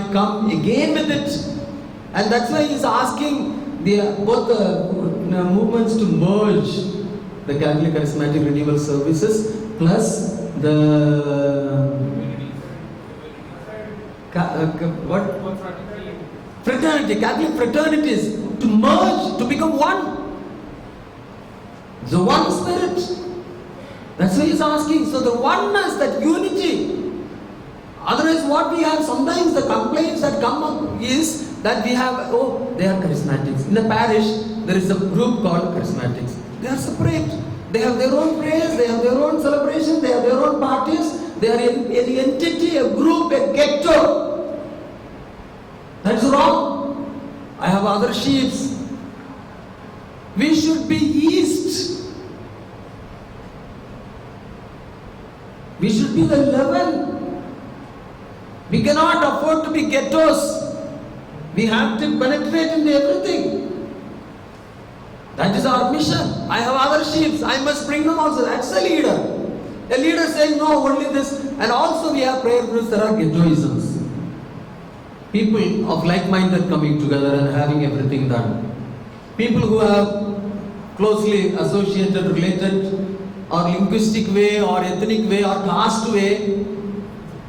might come again with it. And that's why he's asking both the movements to merge the Catholic Charismatic Renewal Services plus the fraternity, Catholic fraternities, to merge, to become one. The one spirit. That's why he's asking. So the oneness, that unity. Otherwise what we have, sometimes the complaints that come up is that we have, they are charismatics. In the parish, there is a group called charismatics. They are separate. They have their own prayers, they have their own celebration, they have their own parties. They are an entity, a group, a ghetto. That's wrong. I have other sheeps. We should be East. We should be the 11. We cannot afford to be ghettos. We have to penetrate into everything. That is our mission. I have other sheep. I must bring them also. That's a leader. A leader saying, no, only this. And also we have prayer groups. There are ghettoisms. People of like-minded coming together and having everything done. People who have closely associated, related, or linguistic way, or ethnic way, or caste way,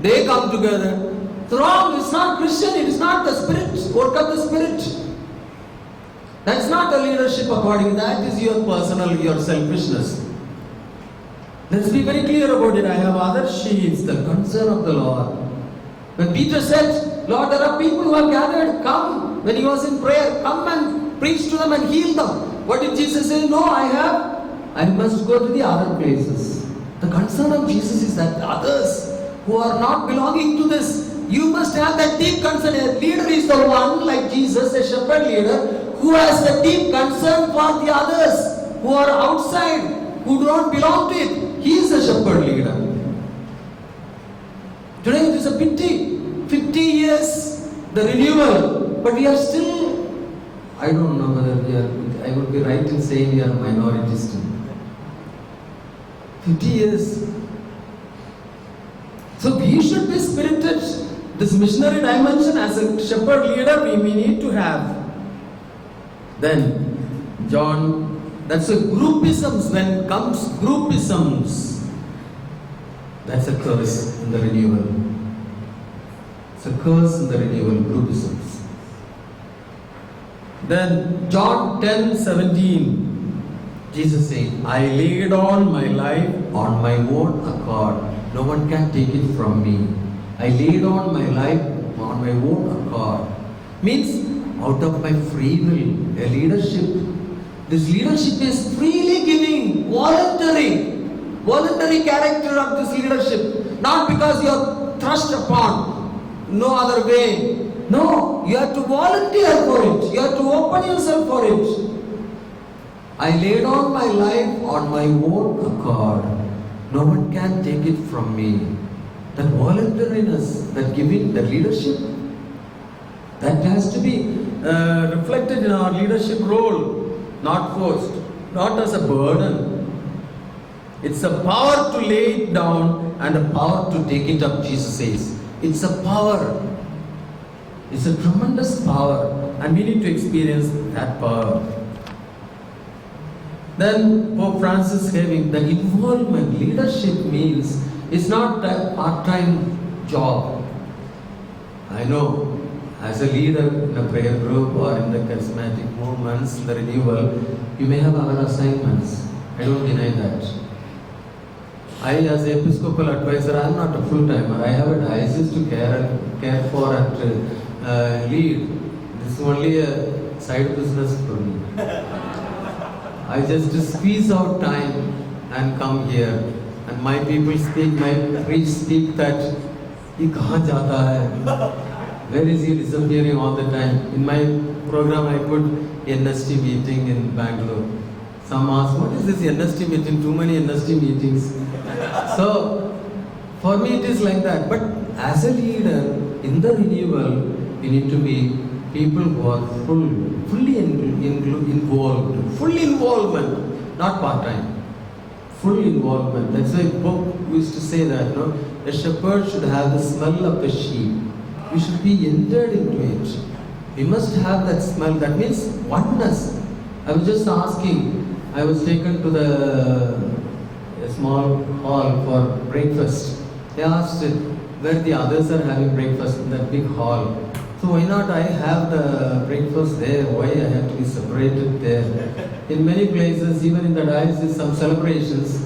they come together. It's wrong. It's not Christian. It is not the spirit. Work of the spirit. That's not a leadership according. That is your personal, your selfishness. Let's be very clear about it. I have other sheets, the concern of the Lord. When Peter said, Lord, there are people who are gathered, come. When he was in prayer, come and preach to them and heal them. What did Jesus say? No, I must go to the other places. The concern of Jesus is that others who are not belonging to this, you must have that deep concern. A leader is the one, like Jesus, a shepherd leader, who has a deep concern for the others who are outside, who do not belong to it. He is a shepherd leader. Today it is a pity. 50 years, the renewal, but we are still, I don't know whether we are, I would be right in saying we are a minority still. 50 years. So we should be spirited. This missionary dimension as a shepherd leader we need to have. Then John, that's a groupisms. When comes groupisms, that's a curse in the renewal. It's a curse in the renewal, groupisms. Then John 10:17, Jesus said, I laid on my life on my own accord. No one can take it from me. I laid on my life on my own accord. Means out of my free will, a leadership. This leadership is freely giving, voluntary character of this leadership. Not because you are thrust upon, no other way. No, you have to volunteer for it. You have to open yourself for it. I laid on my life on my own accord. No one can take it from me. That voluntariness, that giving, that leadership, that has to be reflected in our leadership role, not forced, not as a burden. It's a power to lay it down and a power to take it up, Jesus says. It's a power. It's a tremendous power, and we need to experience that power. Then Pope Francis having the involvement. Leadership means it's not a part-time job. I know, as a leader in a prayer group or in the charismatic movements, the renewal, you may have other assignments. I don't deny that. I, as an Episcopal advisor, I am not a full-timer. I have a diocese to care for and lead. This is only a side business for me. I just squeeze out time and come here. And my people speak, my priests speak that, "Ye kahan jata hai?" Where is he disappearing all the time? In my program, I put NST meeting in Bangalore. Some ask, what is this NST meeting? Too many NST meetings. So, for me it is like that. But as a leader, in the renewal, we need to be people who are fully involved. Full involvement, not part-time. Full involvement. That's why Pope used to say that, a shepherd should have the smell of the sheep. we should be entered into it. We must have that smell. That means oneness. I was just asking, I was taken to a small hall for breakfast. I asked where the others are having breakfast in that big hall. So why not I have the breakfast there? Why I have to be separated there? In many places, even in the diocese, some celebrations,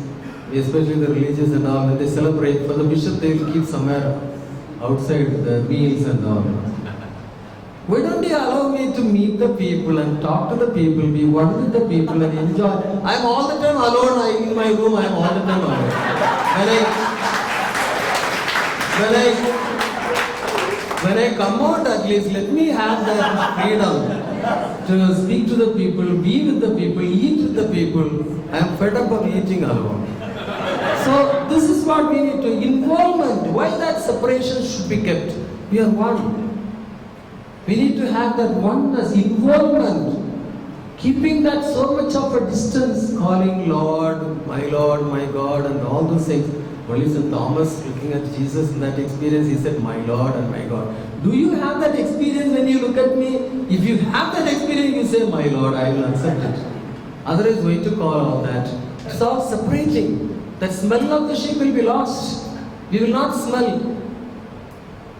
especially the religious and all, when they celebrate, for the bishop they will keep somewhere outside the meals and all. Why don't you allow me to meet the people and talk to the people, be one with the people and enjoy? I'm all the time alone in my room, I'm all the time alone. When I come out, at least let me have that freedom to speak to the people, be with the people, eat with the people. I'm fed up of eating alone. So this is what we need to, involvement. Why that separation should be kept? We are one. We need to have that oneness, involvement. Keeping that so much of a distance, calling Lord, my God, and all those things. Only St. Thomas, looking at Jesus in that experience, he said, my Lord and my God. Do you have that experience when you look at me? If you have that experience, you say, my Lord, I will accept it. Otherwise, why to call all that? It's all separating. That smell of the sheep will be lost. We will not smell.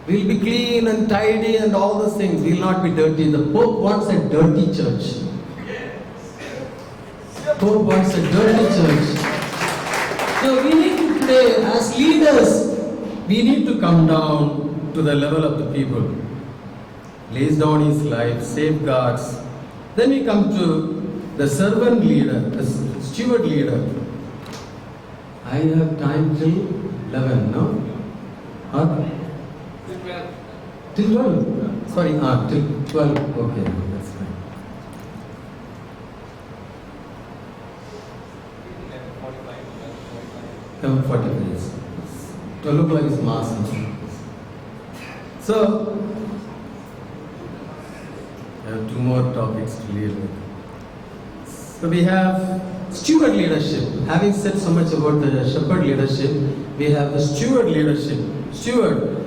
We will be clean and tidy and all those things. We will not be dirty. The Pope wants a dirty church. Pope wants a dirty church. So we need to today, as leaders, we need to come down to the level of the people. Lays down his life, safeguards. Then we come to the servant leader, the steward leader. I have time till 11, no? Huh? Till 12? Sorry, till 12. Okay, that's fine. 11:45 is 12 o'clock is Mass. So, I have two more topics to deal with. So we have steward leadership. Having said so much about the shepherd leadership, we have the steward leadership. Steward.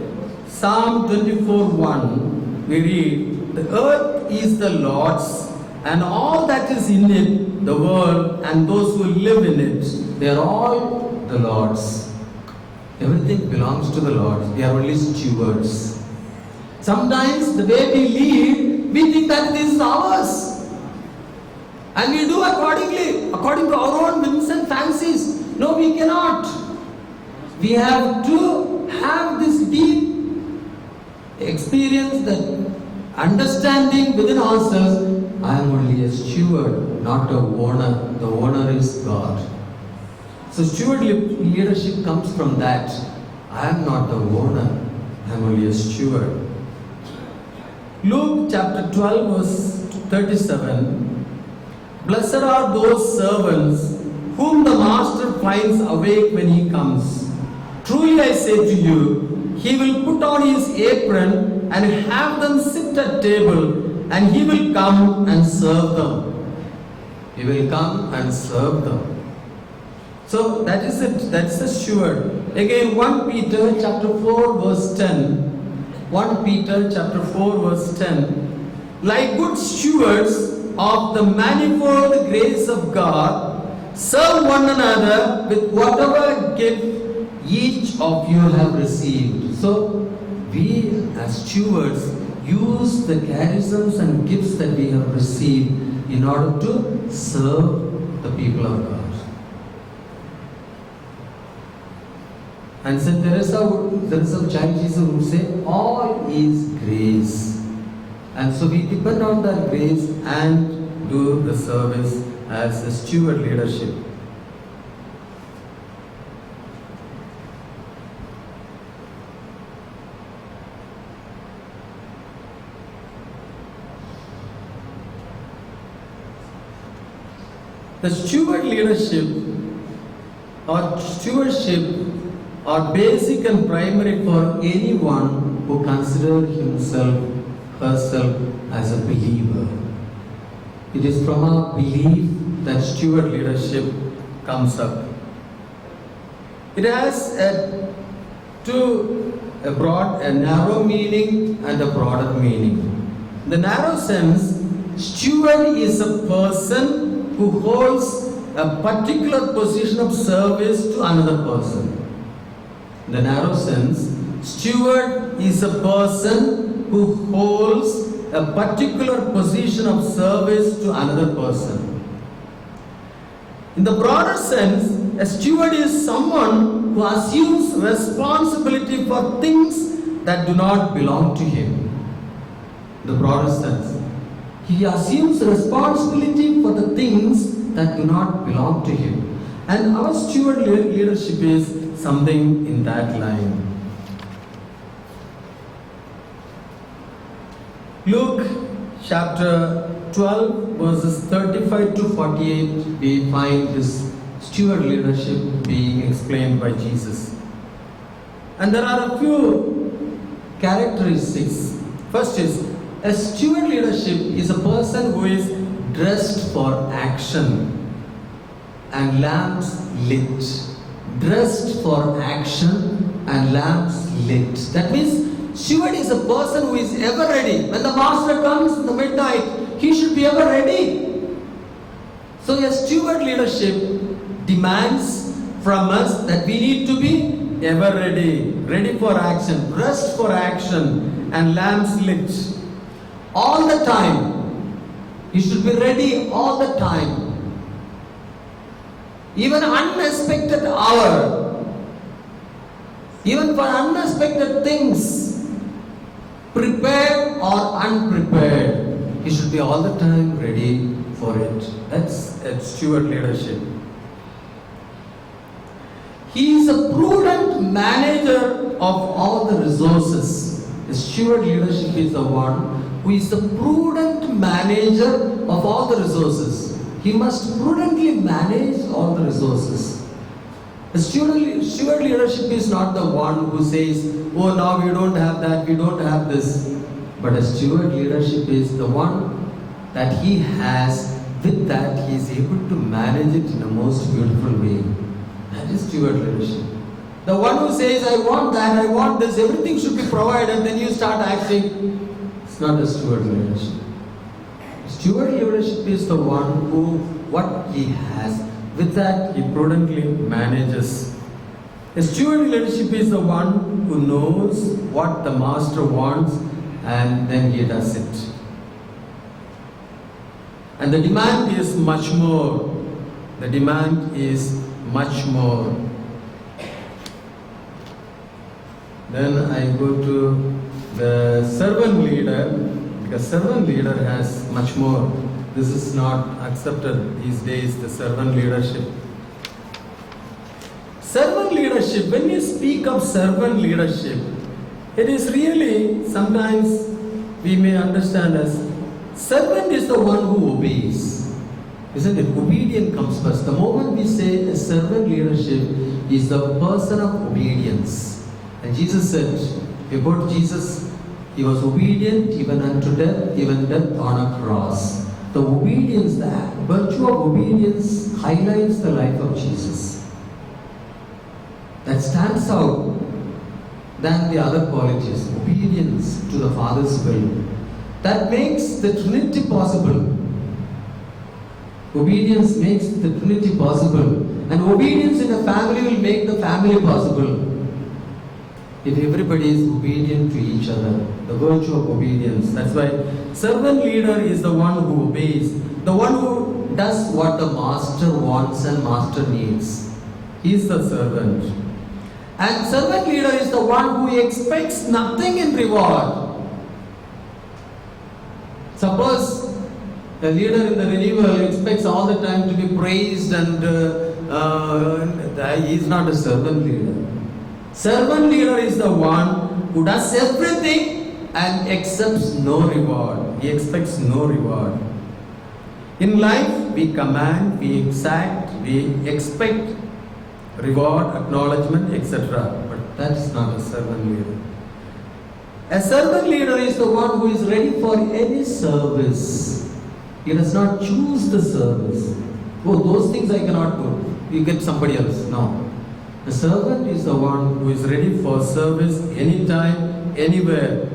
Psalm 24:1, we read, the earth is the Lord's and all that is in it, the world and those who live in it, they are all the Lord's. Everything belongs to the Lord. We are only stewards. Sometimes the way we lead, we think that this is ours. And we do according to our own whims and fancies. No, we cannot. We have to have this deep experience, that understanding within ourselves. I am only a steward, not a owner. The owner is God. So steward leadership comes from that. I am not the owner. I am only a steward. Luke chapter 12 verse 37. Blessed are those servants whom the master finds awake when he comes. Truly I say to you, he will put on his apron and have them sit at table, and he will come and serve them. He will come and serve them. So that is it. That's the steward. Again, 1 Peter chapter 4 verse 10. 1 Peter chapter 4 verse 10. Like good stewards of the manifold grace of God, serve one another with whatever gift each of you have received. So we as stewards use the charisms and gifts that we have received in order to serve the people of God. And Saint Teresa of Child Jesus would say, all is grace. And so we depend on that grace and do the service as a steward leadership. The steward leadership or stewardship are basic and primary for anyone who considers himself, herself as a believer. It is from our belief that steward leadership comes up. It has two a narrow meaning and a broader meaning. In the narrow sense, steward is a person who holds a particular position of service to another person. In the narrow sense, steward is a person who holds a particular position of service to another person. In the broader sense, a steward is someone who assumes responsibility for things that do not belong to him. In the broader sense, he assumes responsibility for the things that do not belong to him. And our steward leadership is something in that line. Luke chapter 12 verses 35 to 48, we find this steward leadership being explained by Jesus. And there are a few characteristics. First is, a steward leadership is a person who is dressed for action and lamps lit. Dressed for action and lamps lit. That means steward is a person who is ever ready. When the master comes in the midnight, he should be ever ready. So a steward leadership demands from us that we need to be ever ready. Ready for action, dressed for action and lamps lit. All the time. You should be ready all the time. Even unexpected hour, even for unexpected things, prepared or unprepared, you should be all the time ready for it. That's steward leadership. He is a prudent manager of all the resources. The steward leadership is the one who is the prudent manager of all the resources. He must prudently manage all the resources. The steward leadership is not the one who says, oh, now we don't have that, we don't have this. But a steward leadership is the one that he has, with that he is able to manage it in a most beautiful way. That is steward leadership. The one who says, I want that, I want this, everything should be provided, and then you start acting. It's not a steward leadership. Steward leadership is the one who, what he has, with that he prudently manages. A steward leadership is the one who knows what the master wants and then he does it. And the demand is much more. The demand is much more. Then I go to the servant leader, because servant leader has much more. This is not accepted these days, the servant leadership. Servant leadership, when you speak of servant leadership, it is really, sometimes we may understand as, servant is the one who obeys. Isn't it? Obedience comes first. The moment we say a servant leadership is the person of obedience. And Jesus said, about Jesus, he was obedient even unto death, even death on a cross. The obedience, the virtue of obedience highlights the life of Jesus. That stands out than the other qualities. Obedience to the Father's will. That makes the Trinity possible. Obedience makes the Trinity possible. And obedience in a family will make the family possible. If everybody is obedient to each other, the virtue of obedience. That's why servant leader is the one who obeys, the one who does what the master wants and master needs. He is the servant. And servant leader is the one who expects nothing in reward. Suppose a leader in the renewal expects all the time to be praised and he is not a servant leader. Servant leader is the one who does everything and accepts no reward. He expects no reward. In life, we command, we exact, we expect reward, acknowledgement, etc. But that is not a servant leader. A servant leader is the one who is ready for any service. He does not choose the service. Oh, those things I cannot do. You get somebody else. No. The servant is the one who is ready for service anytime, anywhere.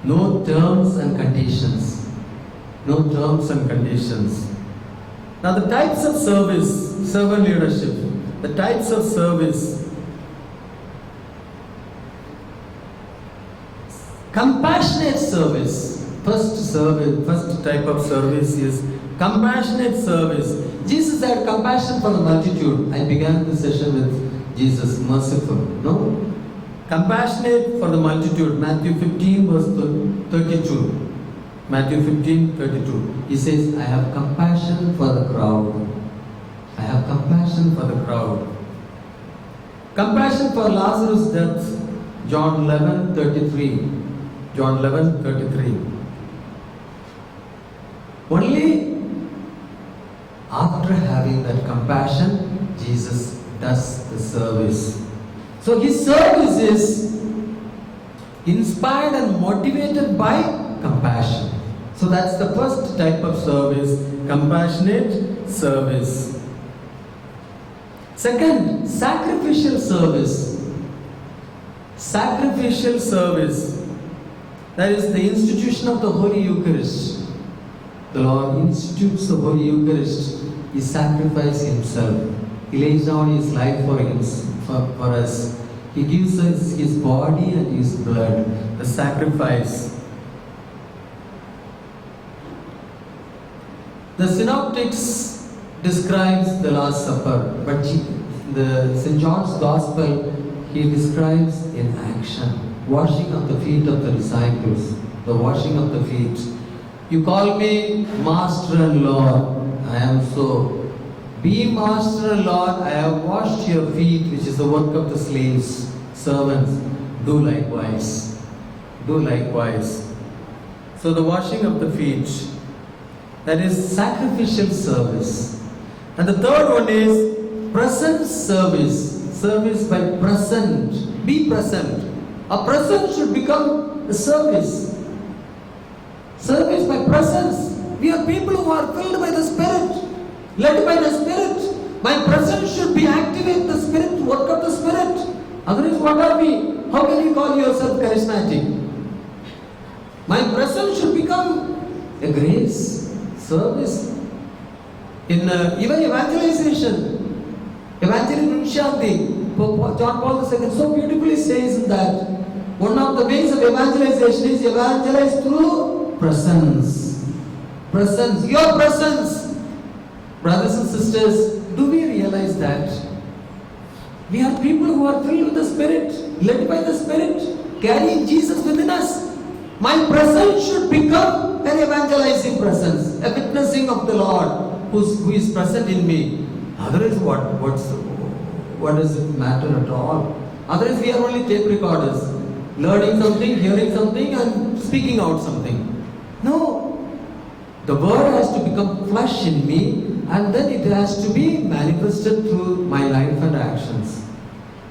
No terms and conditions. No terms and conditions. Now the types of service, servant leadership, the types of service. Compassionate service. First type of service is compassionate service. Jesus had compassion for the multitude. I began the session with Jesus, merciful. No? Compassionate for the multitude. Matthew 15 verse 32. Matthew 15, 32. He says, I have compassion for the crowd. I have compassion for the crowd. Compassion for Lazarus' death. John 11, 33. John 11, 33. Only after having that compassion, Jesus does the service. So his service is inspired and motivated by compassion. So that's the first type of service, compassionate service. Second, sacrificial service. Sacrificial service. That is the institution of the Holy Eucharist. The Lord institutes the Holy Eucharist. He sacrifices himself. He lays down his life for us. He gives us his body and his blood, the sacrifice. The Synoptics describes the Last Supper, but the St. John's Gospel, he describes in action. Washing of the feet of the disciples, the washing of the feet. You call me Master and Lord, I am so. Be Master and Lord, I have washed your feet, which is the work of the slaves, servants. Do likewise. Do likewise. So the washing of the feet, that is sacrificial service. And the third one is present service. Service by present. Be present. A present should become a service. Service by presence. We are people who are filled by the Spirit, led by the Spirit. My presence should be activate the Spirit, work of the Spirit. Otherwise, what are we? How can you call yourself charismatic? My presence should become a grace, service. In even evangelization, Evangelism John Paul II so beautifully says that one of the ways of evangelization is evangelize through presence. Presence, your presence. Brothers and sisters, do we realize that? We are people who are filled with the Spirit, led by the Spirit, carrying Jesus within us. My presence should become an evangelizing presence, a witnessing of the Lord who is present in me. Otherwise, what does it matter at all? Otherwise, we are only tape recorders, learning something, hearing something, and speaking out something. No. The word has to become flesh in me, and then it has to be manifested through my life and actions.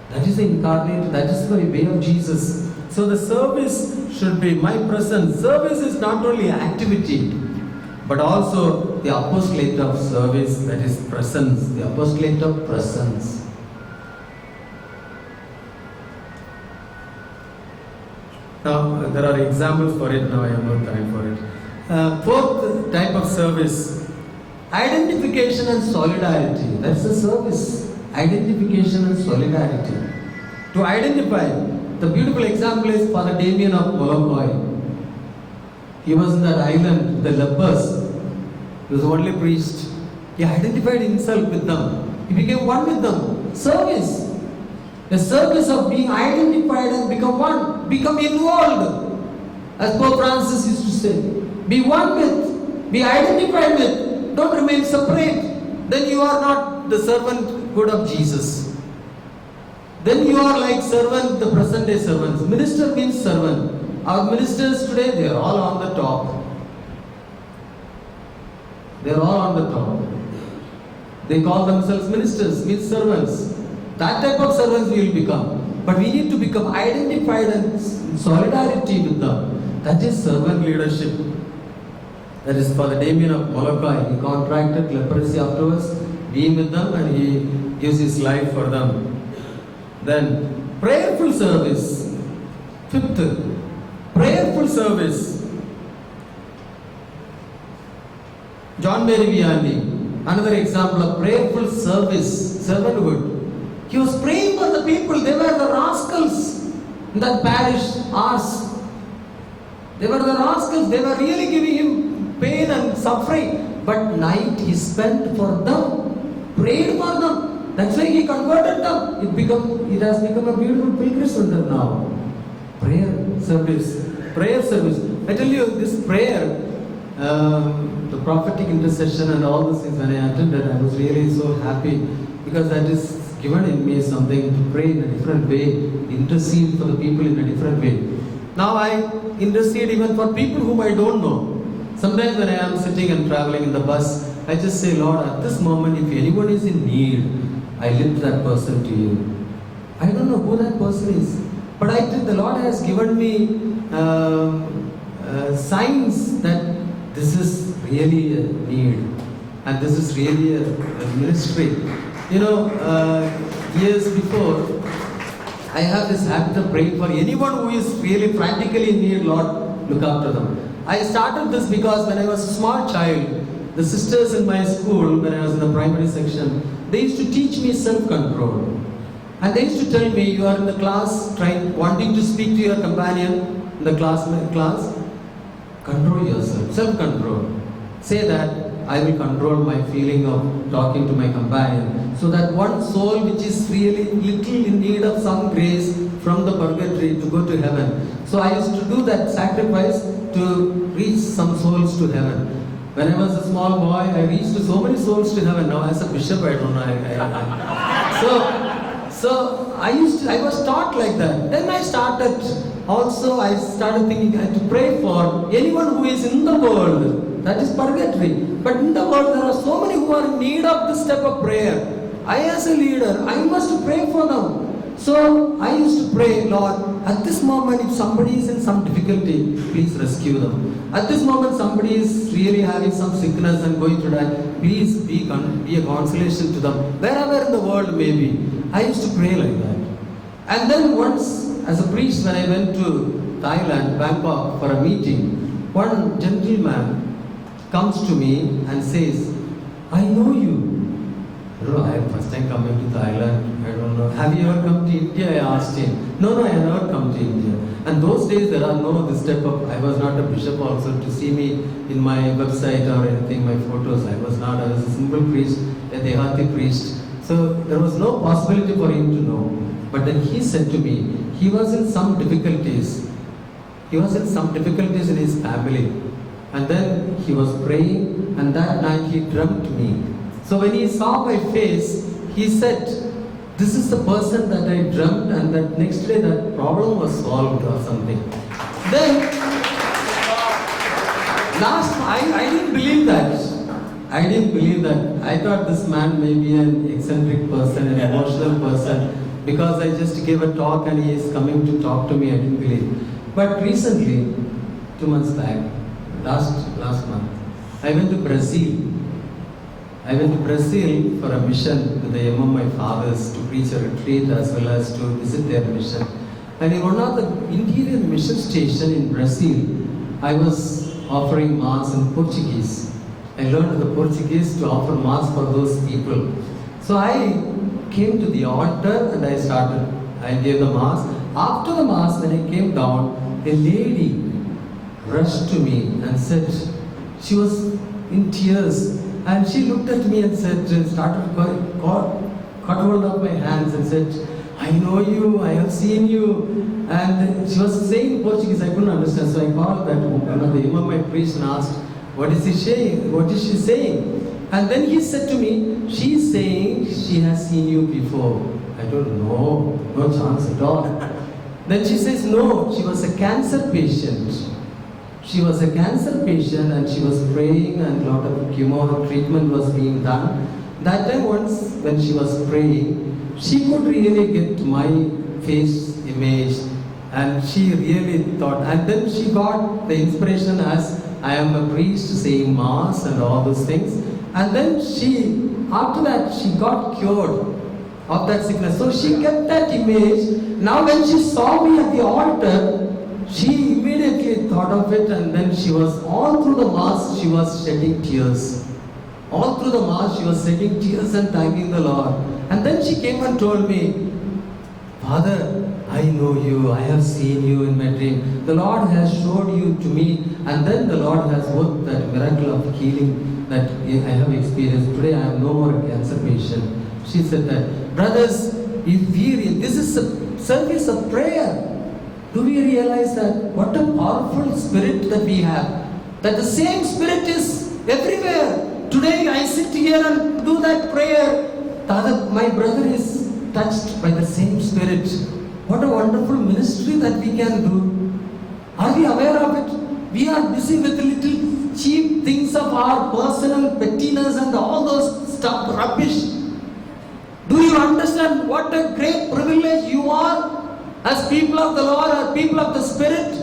That is the incarnate, that is the way of Jesus. So the service should be my presence. Service is not only activity, but also the apostolate of service, that is presence, the apostolate of presence. Now, there are examples for it, now I have no time for it. Fourth type of service, identification and solidarity. That's the service, identification and solidarity. To identify, the beautiful example is Father Damien of Molokai. He was in that island, the lepers. He was the only priest. He identified himself with them. He became one with them. Service. The service of being identified and become one. Become involved. As Pope Francis used to say. Be one with. Be identified with. Don't remain separate. Then you are not the servanthood of Jesus. Then you are like servant, the present day servants. Minister means servant. Our ministers today, they are all on the top. They are all on the top. They call themselves ministers, means servants. That type of servants we will become. But we need to become identified and in solidarity with them. That is servant leadership. That is Father Damien of Molokai. He contracted leprosy afterwards, being with them, and he gives his life for them. Then prayerful service. Fifth, prayerful service. John Mary Vianney, another example of prayerful service, servanthood. He was praying for the people. They were the rascals in that parish, ours. They were the rascals. They were really giving him pain and suffering. But night he spent for them, prayed for them. That's why he converted them. It has become a beautiful pilgrimage center now. Prayer service. Prayer service. I tell you, this prayer, the prophetic intercession and all those things, when I attended, I was really so happy because that is given in me something to pray in a different way, intercede for the people in a different way. Now I intercede even for people whom I don't know. Sometimes when I am sitting and traveling in the bus, I just say, Lord, at this moment, if anyone is in need, I lift that person to you. I don't know who that person is, but the Lord has given me signs that this is really a need and this is really a ministry. You know, years before, I have this habit of praying for anyone who is really frantically in need. Lord, look after them. I started this because when I was a small child, the sisters in my school, when I was in the primary section, they used to teach me self-control. And they used to tell me, you are in the class wanting to speak to your companion in the class, control yourself, self-control. Say that, I will control my feeling of talking to my companion, so that one soul which is really little in need of some grace from the purgatory to go to heaven. So I used to do that sacrifice to reach some souls to heaven. When I was a small boy, I reached so many souls to heaven. Now as a bishop, I don't know. So I was taught like that. Then I started thinking I had to pray for anyone who is in the world. That is purgatory. But in the world there are so many who are in need of this type of prayer. I as a leader, I must pray for them. So I used to pray, Lord, at this moment if somebody is in some difficulty, please rescue them. At this moment somebody is really having some sickness and going to die, please be a consolation to them. Wherever in the world may be. I used to pray like that. And then once, as a priest, when I went to Thailand, Bangkok, for a meeting, one gentleman comes to me and says, I know you. I am first time coming to Thailand, I don't know. Have you ever come to India? I asked him. No, I have never come to India. And those days there are no this type of, I was not a bishop also to see me in my website or anything, my photos. I was a simple priest, a Dehati priest. So there was no possibility for him to know. But then he said to me, he was in some difficulties. He was in some difficulties in his family. And then he was praying, and that night he dreamt me. So when he saw my face, he said, this is the person that I dreamt, and that next day that problem was solved or something. Then, I didn't believe that. I didn't believe that. I thought this man may be an eccentric person, an emotional person, because I just gave a talk and he is coming to talk to me. I didn't believe. But recently, 2 months back, last month, I went to Brazil. I went to Brazil for a mission with among my fathers to preach a retreat as well as to visit their mission. And in one of the interior mission station in Brazil, I was offering Mass in Portuguese. I learned the Portuguese to offer Mass for those people. So I came to the altar and I gave the Mass. After the Mass, when I came down, a lady rushed to me and said, she was in tears, and she looked at me and caught hold of my hands and said, I know you, I have seen you. And she was saying in Portuguese, I couldn't understand, so I called that woman, the imam, my priest, and asked, what is he saying? What is she saying? And then he said to me, she is saying she has seen you before. I don't know, no chance at all. Then she says, no, she was a cancer patient. She was a cancer patient and she was praying and a lot of chemo treatment was being done. That time once when she was praying, she could really get my face image and she really thought, and then she got the inspiration as I am a priest saying Mass and all those things. And then after that she got cured. of that sickness. So she kept that image. Now when she saw me at the altar, she immediately thought of it, and then she was, all through the mass, she was shedding tears. All through the mass, she was shedding tears and thanking the Lord. And then she came and told me, Father, I know you, I have seen you in my dream. The Lord has showed you to me, and then the Lord has worked that miracle of healing that I have experienced. Today I am no more a cancer patient. She said that, brothers, this is a service of prayer. Do we realize that? What a powerful spirit that we have. That the same spirit is everywhere. Today I sit here and do that prayer. My brother is touched by the same spirit. What a wonderful ministry that we can do. Are we aware of it? We are busy with little cheap things of our personal pettiness and all those stuff, rubbish. Do you understand what a great privilege you are as people of the Lord, as people of the Spirit,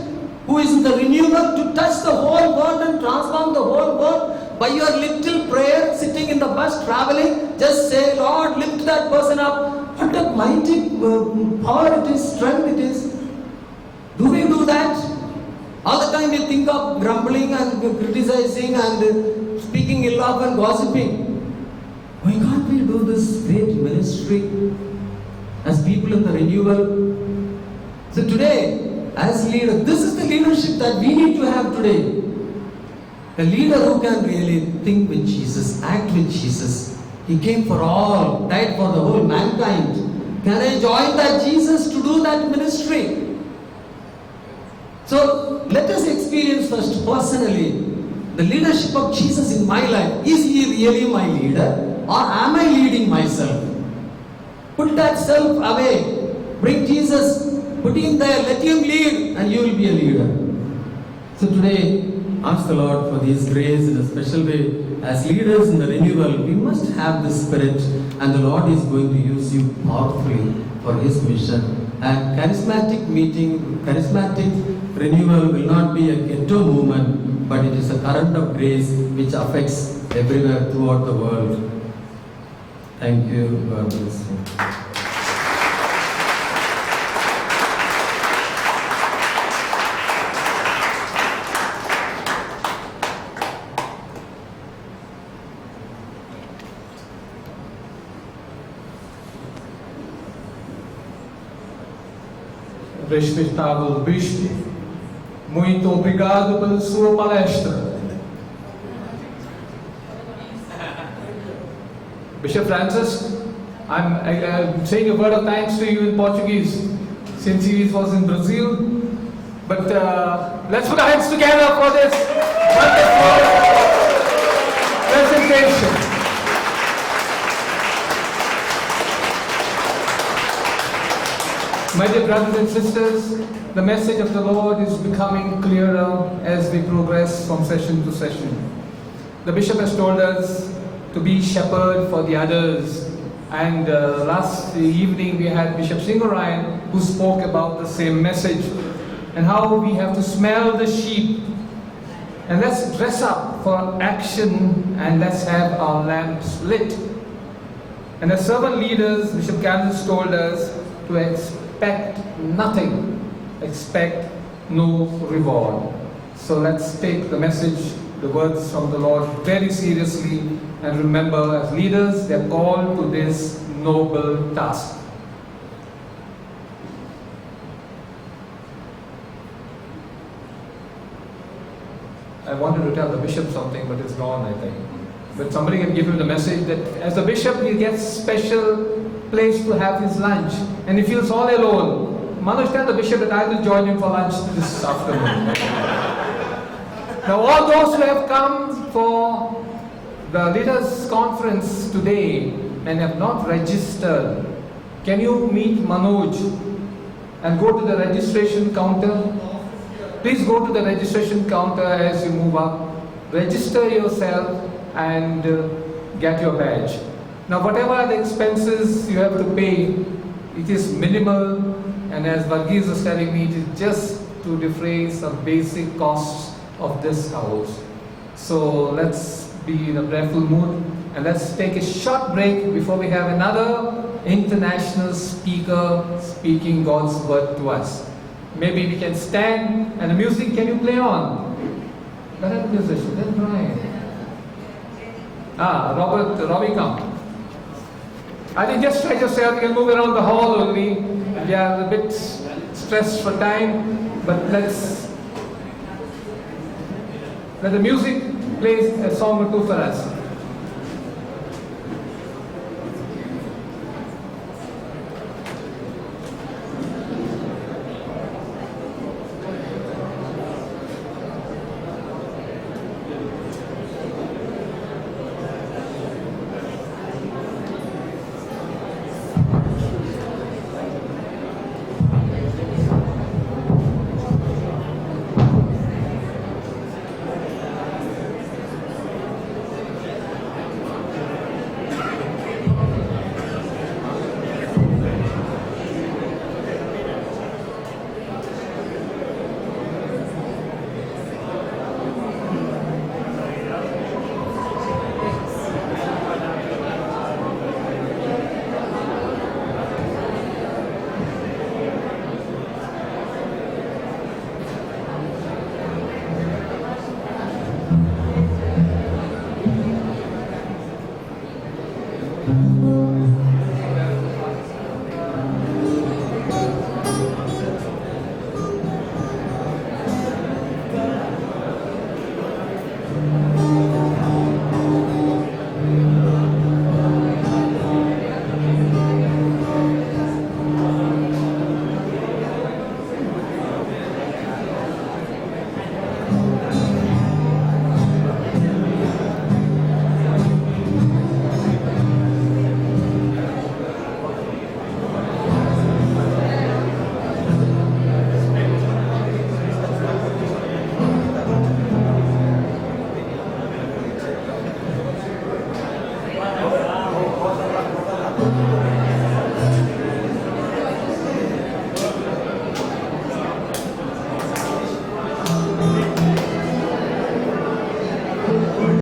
who is the renewer, to touch the whole world and transform the whole world by your little prayer, sitting in the bus, traveling, just say, Lord, lift that person up. What a mighty power it is, strength it is. Do we do that? All the time we think of grumbling and criticizing and speaking ill of and gossiping. Why can't we do this great ministry as people in the renewal? So today, as leaders, this is the leadership that we need to have today. A leader who can really think with Jesus, act with Jesus. He came for all, died for the whole mankind. Can I join that Jesus to do that ministry? So let us experience first personally the leadership of Jesus in my life. Is he really my leader? Or am I leading myself? Put that self away. Bring Jesus. Put him there. Let him lead, and you will be a leader. So today, ask the Lord for His grace in a special way. As leaders in the renewal, we must have this spirit, and the Lord is going to use you powerfully for His mission. And charismatic meeting, charismatic renewal will not be a ghetto movement, but it is a current of grace which affects everywhere throughout the world. Thank you. God bless you. Respeitável Bispo, muito obrigado pela sua palestra. Bishop Francis, I'm saying a word of thanks to you in Portuguese, since he was in Brazil. But let's put our hands together for this wonderful presentation. My dear brothers and sisters, the message of the Lord is becoming clearer as we progress from session to session. The Bishop has told us to be shepherd for the others, and last evening we had Bishop Singarayan who spoke about the same message and how we have to smell the sheep, and let's dress up for action, and let's have our lamps lit. And as servant leaders, Bishop Kansas told us to expect nothing, expect no reward. So let's take the message, the words from the Lord very seriously, and remember, as leaders, they are called to this noble task. I wanted to tell the bishop something, but it's gone, I think. But somebody can give him the message that as a bishop, he gets special place to have his lunch, and he feels all alone. Manoj, tell the bishop that I will join him for lunch this afternoon. Now, all those who have come for the leaders' conference today and have not registered, can you meet Manoj and go to the registration counter? Please go to the registration counter as you move up. Register yourself and get your badge. Now, whatever the expenses you have to pay, it is minimal, and as Varghese was telling me, it is just to defray some basic costs of this house. So let's be in a prayerful mood, and let's take a short break before we have another international speaker speaking God's word to us. Maybe we can stand and the music, can you play on? Let the musician, then Brian. Robbie come. I think just stretch yourself, you can move around the hall only. We are a bit stressed for time, but let the music play a song or two for us.